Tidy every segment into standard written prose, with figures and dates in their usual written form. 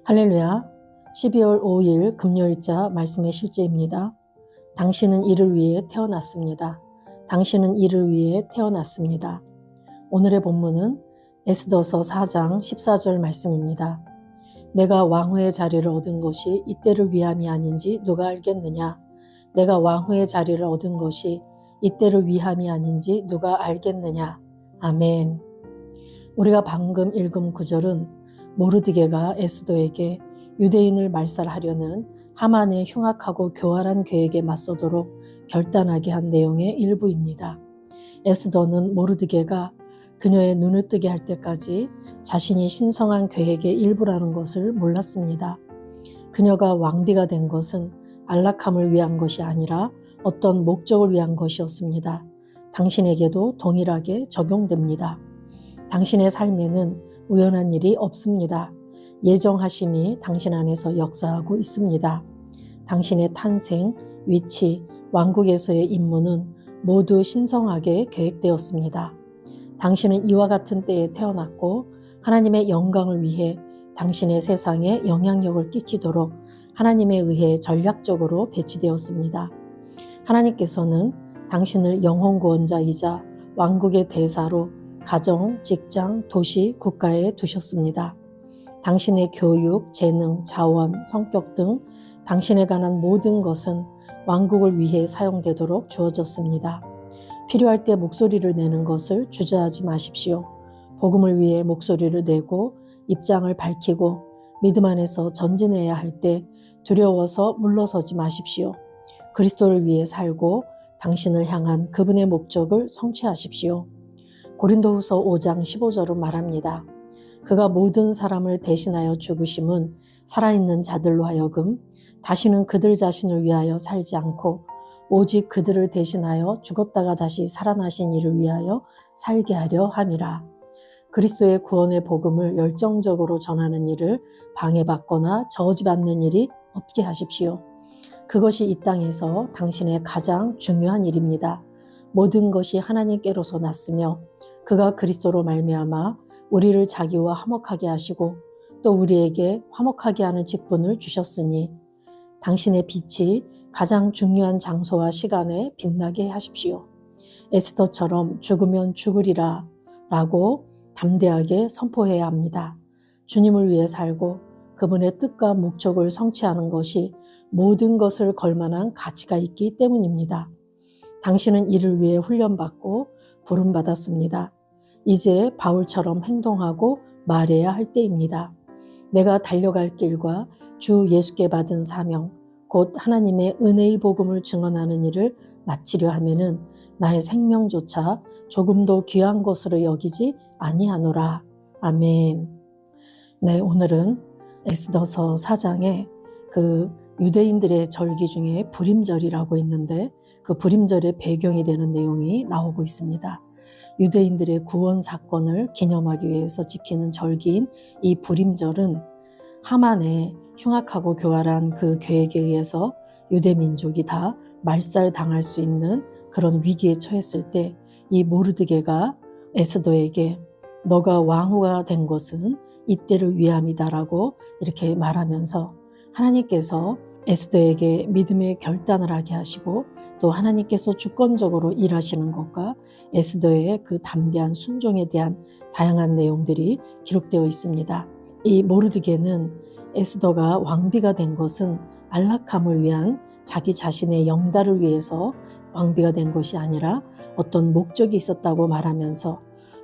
할렐루야. 12월 5일 금요일자 말씀의 실제입니다. 당신은 이를 위해 태어났습니다. 당신은 이를 위해 태어났습니다. 오늘의 본문은 에스더서 4장 14절 말씀입니다. 내가 왕후의 자리를 얻은 것이 이때를 위함이 아닌지 누가 알겠느냐? 내가 왕후의 자리를 얻은 것이 이때를 위함이 아닌지 누가 알겠느냐? 아멘. 우리가 방금 읽은 구절은 모르드게가 에스더에게 유대인을 말살하려는 하만의 흉악하고 교활한 계획에 맞서도록 결단하게 한 내용의 일부입니다. 에스더는 모르드게가 그녀의 눈을 뜨게 할 때까지 자신이 신성한 계획의 일부라는 것을 몰랐습니다. 그녀가 왕비가 된 것은 안락함을 위한 것이 아니라 어떤 목적을 위한 것이었습니다. 당신에게도 동일하게 적용됩니다. 당신의 삶에는 우연한 일이 없습니다. 예정하심이 당신 안에서 역사하고 있습니다. 당신의 탄생, 위치, 왕국에서의 임무는 모두 신성하게 계획되었습니다. 당신은 이와 같은 때에 태어났고 하나님의 영광을 위해 당신의 세상에 영향력을 끼치도록 하나님에 의해 전략적으로 배치되었습니다. 하나님께서는 당신을 영혼 구원자이자 왕국의 대사로 가정, 직장, 도시, 국가에 두셨습니다. 당신의 교육, 재능, 자원, 성격 등 당신에 관한 모든 것은 왕국을 위해 사용되도록 주어졌습니다. 필요할 때 목소리를 내는 것을 주저하지 마십시오. 복음을 위해 목소리를 내고 입장을 밝히고 믿음 안에서 전진해야 할 때 두려워서 물러서지 마십시오. 그리스도를 위해 살고 당신을 향한 그분의 목적을 성취하십시오. 고린도후서 5장 15절은 말합니다. 그가 모든 사람을 대신하여 죽으심은 살아있는 자들로 하여금 다시는 그들 자신을 위하여 살지 않고 오직 그들을 대신하여 죽었다가 다시 살아나신 이를 위하여 살게 하려 함이라. 그리스도의 구원의 복음을 열정적으로 전하는 일을 방해받거나 저지받는 일이 없게 하십시오. 그것이 이 땅에서 당신의 가장 중요한 일입니다. 모든 것이 하나님께로서 났으며 그가 그리스도로 말미암아 우리를 자기와 화목하게 하시고 또 우리에게 화목하게 하는 직분을 주셨으니 당신의 빛이 가장 중요한 장소와 시간에 빛나게 하십시오. 에스더처럼 죽으면 죽으리라 라고 담대하게 선포해야 합니다. 주님을 위해 살고 그분의 뜻과 목적을 성취하는 것이 모든 것을 걸 만한 가치가 있기 때문입니다. 당신은 이를 위해 훈련받고 부름받았습니다. 이제 바울처럼 행동하고 말해야 할 때입니다. 내가 달려갈 길과 주 예수께 받은 사명, 곧 하나님의 은혜의 복음을 증언하는 일을 마치려 하면은 나의 생명조차 조금도 귀한 것으로 여기지 아니하노라. 아멘. 네, 오늘은 에스더서 4장에 그 유대인들의 절기 중에 불임절이라고 있는데 그 불임절의 배경이 되는 내용이 나오고 있습니다. 유대인들의 구원 사건을 기념하기 위해서 지키는 절기인 이 불임절은 하만의 흉악하고 교활한 그 계획에 의해서 유대 민족이 다 말살당할 수 있는 그런 위기에 처했을 때 이 모르드게가 에스더에게 너가 왕후가 된 것은 이때를 위함이다라고 이렇게 말하면서 하나님께서 에스더에게 믿음의 결단을 하게 하시고 또 하나님께서 주권적으로 일하시는 것과 에스더의 그 담대한 순종에 대한 다양한 내용들이 기록되어 있습니다. 이 모르드게는 에스더가 왕비가 된 것은 안락함을 위한 자기 자신의 영달을 위해서 왕비가 된 것이 아니라 어떤 목적이 있었다고 말하면서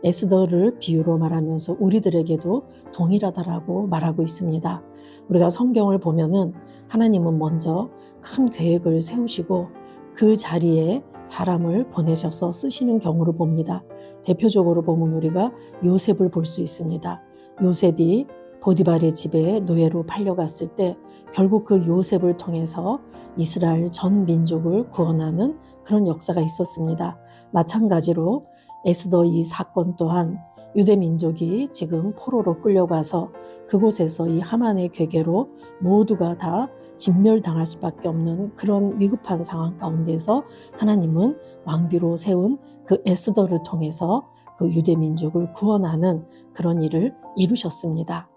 에스더를 비유로 말하면서 우리들에게도 동일하다라고 말하고 있습니다. 우리가 성경을 보면은 하나님은 먼저 큰 계획을 세우시고 그 자리에 사람을 보내셔서 쓰시는 경우를 봅니다. 대표적으로 보면 우리가 요셉을 볼 수 있습니다. 요셉이 보디발의 집에 노예로 팔려갔을 때 결국 그 요셉을 통해서 이스라엘 전 민족을 구원하는 그런 역사가 있었습니다. 마찬가지로 에스더 이 사건 또한 유대 민족이 지금 포로로 끌려가서 그곳에서 이 하만의 괴계로 모두가 다 진멸당할 수밖에 없는 그런 위급한 상황 가운데서 하나님은 왕비로 세운 그 에스더를 통해서 그 유대 민족을 구원하는 그런 일을 이루셨습니다.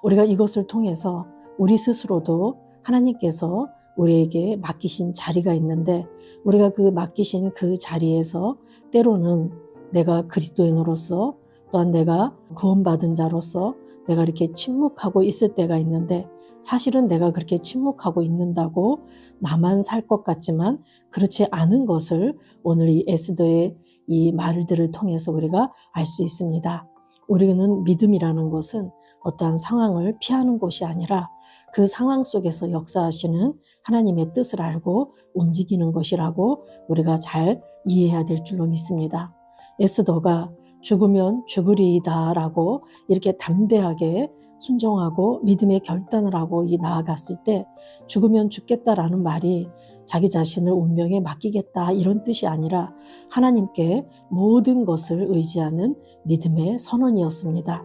우리가 이것을 통해서 우리 스스로도 하나님께서 우리에게 맡기신 자리가 있는데 우리가 그 맡기신 그 자리에서 때로는 내가 그리스도인으로서 또한 내가 구원받은 자로서 내가 이렇게 침묵하고 있을 때가 있는데 사실은 내가 그렇게 침묵하고 있는다고 나만 살 것 같지만 그렇지 않은 것을 오늘 이 에스더의 이 말들을 통해서 우리가 알 수 있습니다. 우리는 믿음이라는 것은 어떠한 상황을 피하는 것이 아니라 그 상황 속에서 역사하시는 하나님의 뜻을 알고 움직이는 것이라고 우리가 잘 이해해야 될 줄로 믿습니다. 에스더가 죽으면 죽으리이다 라고 이렇게 담대하게 순종하고 믿음의 결단을 하고 나아갔을 때 죽으면 죽겠다라는 말이 자기 자신을 운명에 맡기겠다 이런 뜻이 아니라 하나님께 모든 것을 의지하는 믿음의 선언이었습니다.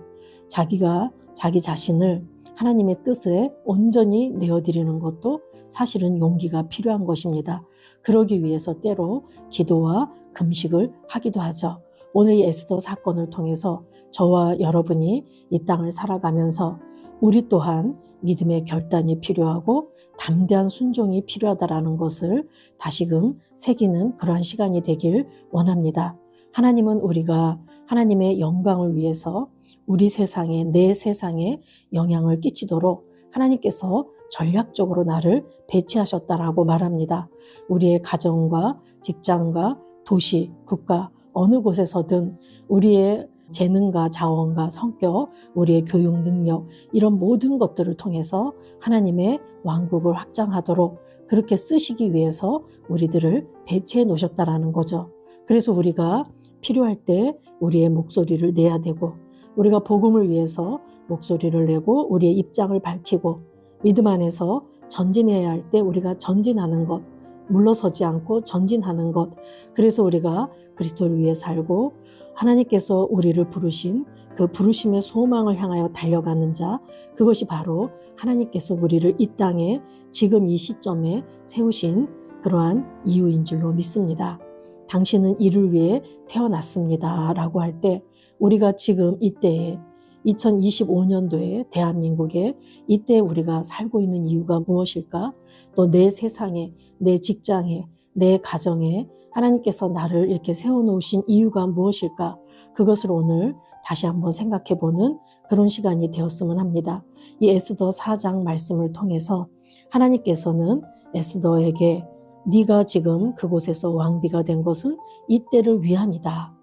자기가 자기 자신을 하나님의 뜻에 온전히 내어드리는 것도 사실은 용기가 필요한 것입니다. 그러기 위해서 때로 기도와 금식을 하기도 하죠. 오늘 이 에스더 사건을 통해서 저와 여러분이 이 땅을 살아가면서 우리 또한 믿음의 결단이 필요하고 담대한 순종이 필요하다라는 것을 다시금 새기는 그러한 시간이 되길 원합니다. 하나님은 우리가 하나님의 영광을 위해서 우리 세상에 내 세상에 영향을 끼치도록 하나님께서 전략적으로 나를 배치하셨다라고 말합니다. 우리의 가정과 직장과 도시, 국가 어느 곳에서든 우리의 재능과 자원과 성격, 우리의 교육 능력 이런 모든 것들을 통해서 하나님의 왕국을 확장하도록 그렇게 쓰시기 위해서 우리들을 배치해 놓으셨다라는 거죠. 그래서 우리가 필요할 때 우리의 목소리를 내야 되고 우리가 복음을 위해서 목소리를 내고 우리의 입장을 밝히고 믿음 안에서 전진해야 할 때 우리가 전진하는 것, 물러서지 않고 전진하는 것. 그래서 우리가 그리스도를 위해 살고 하나님께서 우리를 부르신 그 부르심의 소망을 향하여 달려가는 자, 그것이 바로 하나님께서 우리를 이 땅에 지금 이 시점에 세우신 그러한 이유인 줄로 믿습니다. 당신은 이를 위해 태어났습니다 라고 할 때 우리가 지금 이때에 2025년도에 대한민국에 이때 우리가 살고 있는 이유가 무엇일까? 또 내 세상에, 내 직장에, 내 가정에 하나님께서 나를 이렇게 세워놓으신 이유가 무엇일까? 그것을 오늘 다시 한번 생각해보는 그런 시간이 되었으면 합니다. 이 에스더 4장 말씀을 통해서 하나님께서는 에스더에게 네가 지금 그곳에서 왕비가 된 것은 이때를 위함이다.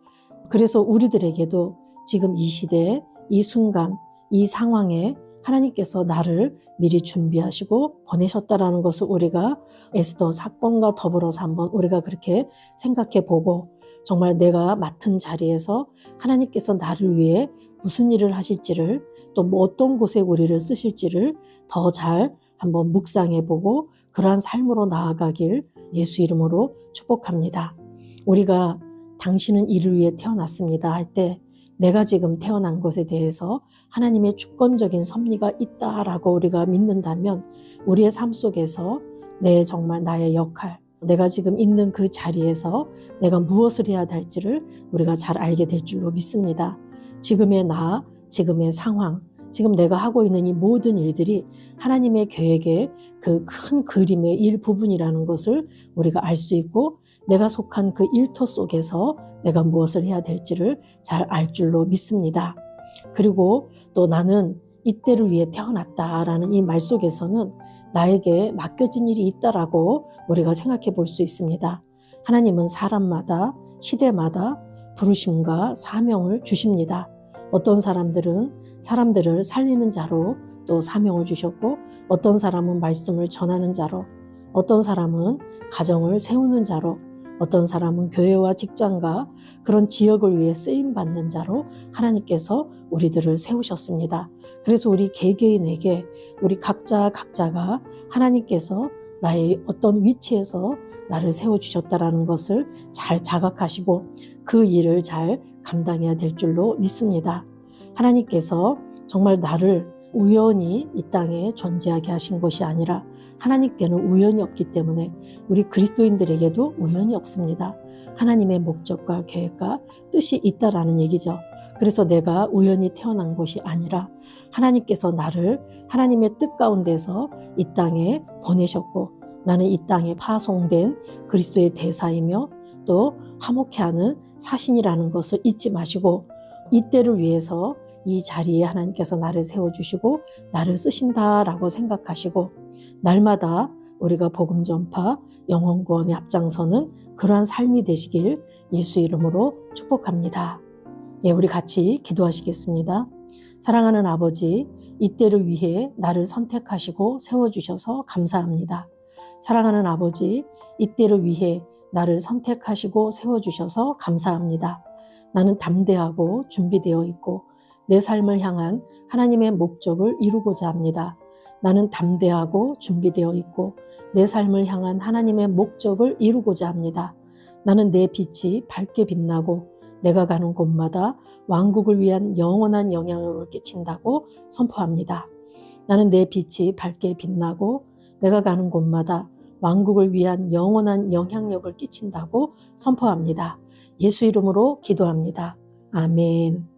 그래서 우리들에게도 지금 이 시대에 이 순간, 이 상황에 하나님께서 나를 미리 준비하시고 보내셨다라는 것을 우리가 에스더 사건과 더불어서 한번 우리가 그렇게 생각해 보고 정말 내가 맡은 자리에서 하나님께서 나를 위해 무슨 일을 하실지를 또 뭐 어떤 곳에 우리를 쓰실지를 더 잘 한번 묵상해 보고 그러한 삶으로 나아가길 예수 이름으로 축복합니다. 우리가 당신은 이를 위해 태어났습니다 할 때 내가 지금 태어난 것에 대해서 하나님의 주권적인 섭리가 있다라고 우리가 믿는다면 우리의 삶 속에서 정말 나의 역할, 내가 지금 있는 그 자리에서 내가 무엇을 해야 될지를 우리가 잘 알게 될 줄로 믿습니다. 지금의 나, 지금의 상황, 지금 내가 하고 있는 이 모든 일들이 하나님의 계획의 그 큰 그림의 일부분이라는 것을 우리가 알 수 있고 내가 속한 그 일터 속에서 내가 무엇을 해야 될지를 잘 알 줄로 믿습니다. 그리고 또 나는 이때를 위해 태어났다라는 이 말 속에서는 나에게 맡겨진 일이 있다라고 우리가 생각해 볼 수 있습니다. 하나님은 사람마다 시대마다 부르심과 사명을 주십니다. 어떤 사람들은 사람들을 살리는 자로 또 사명을 주셨고 어떤 사람은 말씀을 전하는 자로 어떤 사람은 가정을 세우는 자로 어떤 사람은 교회와 직장과 그런 지역을 위해 쓰임받는 자로 하나님께서 우리들을 세우셨습니다. 그래서 우리 개개인에게 우리 각자가 하나님께서 나의 어떤 위치에서 나를 세워주셨다라는 것을 잘 자각하시고 그 일을 잘 감당해야 될 줄로 믿습니다. 하나님께서 정말 나를 우연히 이 땅에 존재하게 하신 것이 아니라 하나님께는 우연이 없기 때문에 우리 그리스도인들에게도 우연이 없습니다. 하나님의 목적과 계획과 뜻이 있다라는 얘기죠. 그래서 내가 우연히 태어난 것이 아니라 하나님께서 나를 하나님의 뜻 가운데서 이 땅에 보내셨고 나는 이 땅에 파송된 그리스도의 대사이며 또 화목해 하는 사신이라는 것을 잊지 마시고 이때를 위해서 이 자리에 하나님께서 나를 세워주시고 나를 쓰신다라고 생각하시고 날마다 우리가 복음 전파, 영혼 구원에 앞장서는 그러한 삶이 되시길 예수 이름으로 축복합니다. 예, 우리 같이 기도하시겠습니다. 사랑하는 아버지, 이때를 위해 나를 선택하시고 세워주셔서 감사합니다. 사랑하는 아버지, 이때를 위해 나를 선택하시고 세워주셔서 감사합니다. 나는 담대하고 준비되어 있고 내 삶을 향한 하나님의 목적을 이루고자 합니다. 나는 담대하고 준비되어 있고 내 삶을 향한 하나님의 목적을 이루고자 합니다. 나는 내 빛이 밝게 빛나고 내가 가는 곳마다 왕국을 위한 영원한 영향력을 끼친다고 선포합니다. 나는 내 빛이 밝게 빛나고 내가 가는 곳마다 왕국을 위한 영원한 영향력을 끼친다고 선포합니다. 예수 이름으로 기도합니다. 아멘.